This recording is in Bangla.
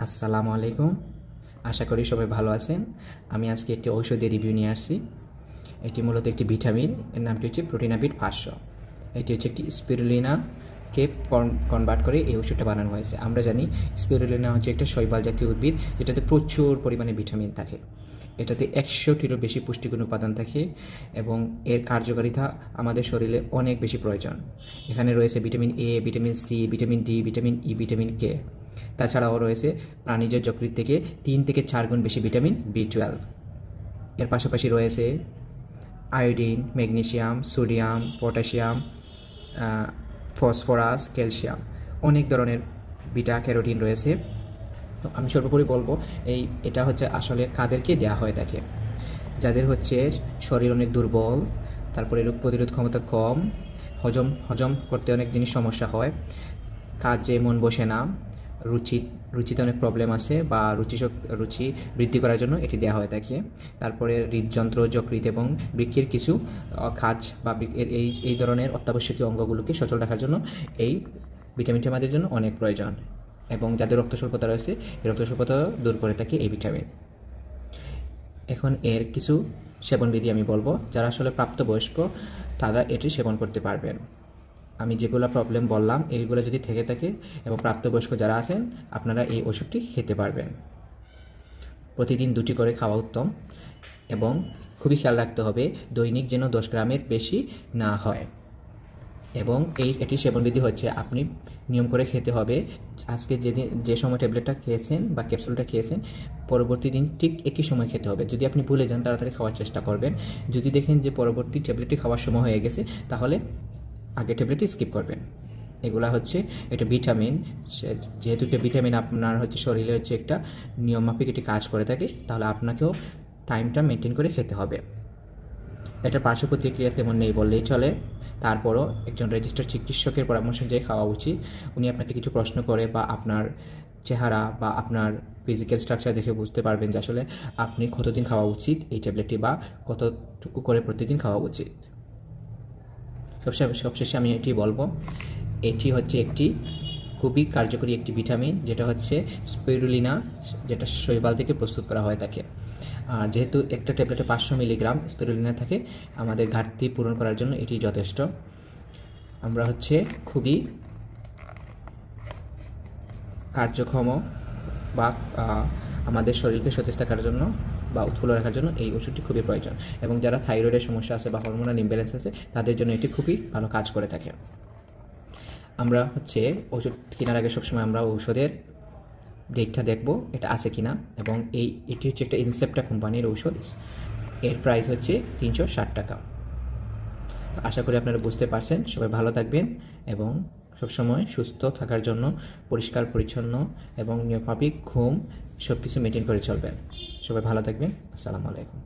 আসসালামু আলাইকুম। আশা করি সবাই ভালো আছেন। আমি আজকে একটি ঔষধের রিভিউ নিয়ে আসছি। এটি মূলত একটি ভিটামিন, এর নামটি হচ্ছে প্রোটিনাবিট 500। এটি হচ্ছে একটি স্পিরুলিনাকে কনভার্ট করে এই ওষুধটা বানানো হয়েছে। আমরা জানি স্পিরুলিনা হচ্ছে একটা শৈবাল জাতীয় উদ্ভিদ, যেটাতে প্রচুর পরিমাণে ভিটামিন থাকে। এটাতে 100টিরও বেশি পুষ্টিগুণ উপাদান থাকে এবং এর কার্যকারিতা আমাদের শরীরে অনেক বেশি প্রয়োজন। এখানে রয়েছে vitamin A, vitamin C, vitamin D, vitamin E, vitamin K. তাছাড়াও রয়েছে প্রাণীজ যকৃৎ থেকে 3 থেকে 4 গুণ বেশি ভিটামিন B12। এর পাশাপাশি রয়েছে iodine, magnesium, sodium, potassium, phosphorus, calcium, অনেক ধরনের বিটা ক্যারোটিন রয়েছে। তো আমি সর্বোপরি বলবো এটা হচ্ছে আসলে কাদেরকে দেওয়া হয়ে থাকে, যাদের হচ্ছে শরীর অনেক দুর্বল, তারপরে রোগ প্রতিরোধ ক্ষমতা কম, হজম করতে অনেক জিনিস সমস্যা হয়, কাজে মন বসে না, রুচিতে অনেক প্রবলেম আছে বা রুচি বৃদ্ধি করার জন্য এটি দেওয়া হয়ে থাকে। তারপরে হৃদযন্ত্র, যকৃৎ এবং বৃক্কের কিছু কাজ বা এই ধরনের অত্যাবশ্যকীয় অঙ্গগুলোকে সচল রাখার জন্য এই ভিটামিনটি আমাদের জন্য অনেক প্রয়োজন। এবং যাদের রক্ত স্বল্পতা রয়েছে, এই রক্ত স্বল্পতা দূর করে থাকে এই ভিটামিন। এখন এর কিছু সেবনবিধি আমি বলবো। যারা আসলে প্রাপ্তবয়স্ক তারা এটি সেবন করতে পারবেন। আমি যেগুলো প্রবলেম বললাম এইগুলো যদি থেকে থাকে এবং প্রাপ্তবয়স্ক যারা আছেন আপনারা এই ওষুধটি খেতে পারবেন। প্রতিদিন 2টি করে খাওয়া উত্তম এবং খুবই খেয়াল রাখতে হবে দৈনিক যেন 10 গ্রামের বেশি না হয়। এবং এটি সেবনবিধি হচ্ছে আপনি নিয়ম করে খেতে হবে। আজকে যে সময় ট্যাবলেটটা খেয়েছেন বা ক্যাপসুলটা খেয়েছেন, পরবর্তী দিন ঠিক একই সময় খেতে হবে। যদি আপনি ভুলে যান তাড়াতাড়ি খাওয়ার চেষ্টা করবেন। যদি দেখেন যে পরবর্তী ট্যাবলেটটি খাওয়ার সময় হয়ে গেছে, তাহলে আগে ট্যাবলেটটি স্কিপ করবেন। এগুলা হচ্ছে এটা ভিটামিন। যেহেতু এটা ভিটামিন আপনার হচ্ছে শরীরে হচ্ছে একটা নিয়মমাফিক এটি কাজ করে থাকে, তাহলে আপনাকেও টাইমটা মেনটেন করে খেতে হবে। এটা পার্শ্ব প্রতিক্রিয়া তেমন নেই বললেই চলে। তারপরও একজন রেজিস্টার্ড চিকিৎসকের পরামর্শ অনুযায়ী খাওয়া উচিত। উনি আপনাকে কিছু প্রশ্ন করে বা আপনার চেহারা বা আপনার ফিজিক্যাল স্ট্রাকচার দেখে বুঝতে পারবেন যে আসলে আপনি কতদিন খাওয়া উচিত এই ট্যাবলেটটি বা কতটুকু করে প্রতিদিন খাওয়া উচিত। সবশেষে আমি এটি বলবো, এটি হচ্ছে একটি খুবই কার্যকরী একটি ভিটামিন, যেটা হচ্ছে স্পিরুলিনা, যেটা শৈবাল থেকে প্রস্তুত করা হয়ে থাকে। আর যেহেতু একটা ট্যাবলেটে 500 মিলিগ্রাম স্পিরুলিনা থাকে, আমাদের ঘাটতি পূরণ করার জন্য এটি যথেষ্ট। আমরা হচ্ছে খুবই কার্যক্ষম বা আমাদের শরীরকে সতেজ থাকার জন্য বা উৎফুল্ল রাখার জন্য এই ওষুধটি খুবই প্রয়োজন। এবং যারা থাইরয়েডের সমস্যা আছে বা হরমোনাল ইমব্যালেন্স আছে, তাদের জন্য এটি খুবই ভালো কাজ করে থাকে। আমরা হচ্ছে ওষুধ কেনার আগে সবসময় আমরা ঔষধের ডেটটা দেখব এটা আছে কিনা। এবং এটি হচ্ছে একটা ইনসেপ্টা কোম্পানির ঔষধ। এর প্রাইস হচ্ছে 360 টাকা। আশা করি আপনারা বুঝতে পারছেন। সবাই ভালো থাকবেন এবং সবসময় সুস্থ থাকার জন্য পরিষ্কার পরিচ্ছন্ন এবং নিয়মমাফিক ঘুম সব কিছু মেনটেন করে চলবেন। সবাই ভালো থাকবেন। আসসালামু আলাইকুম।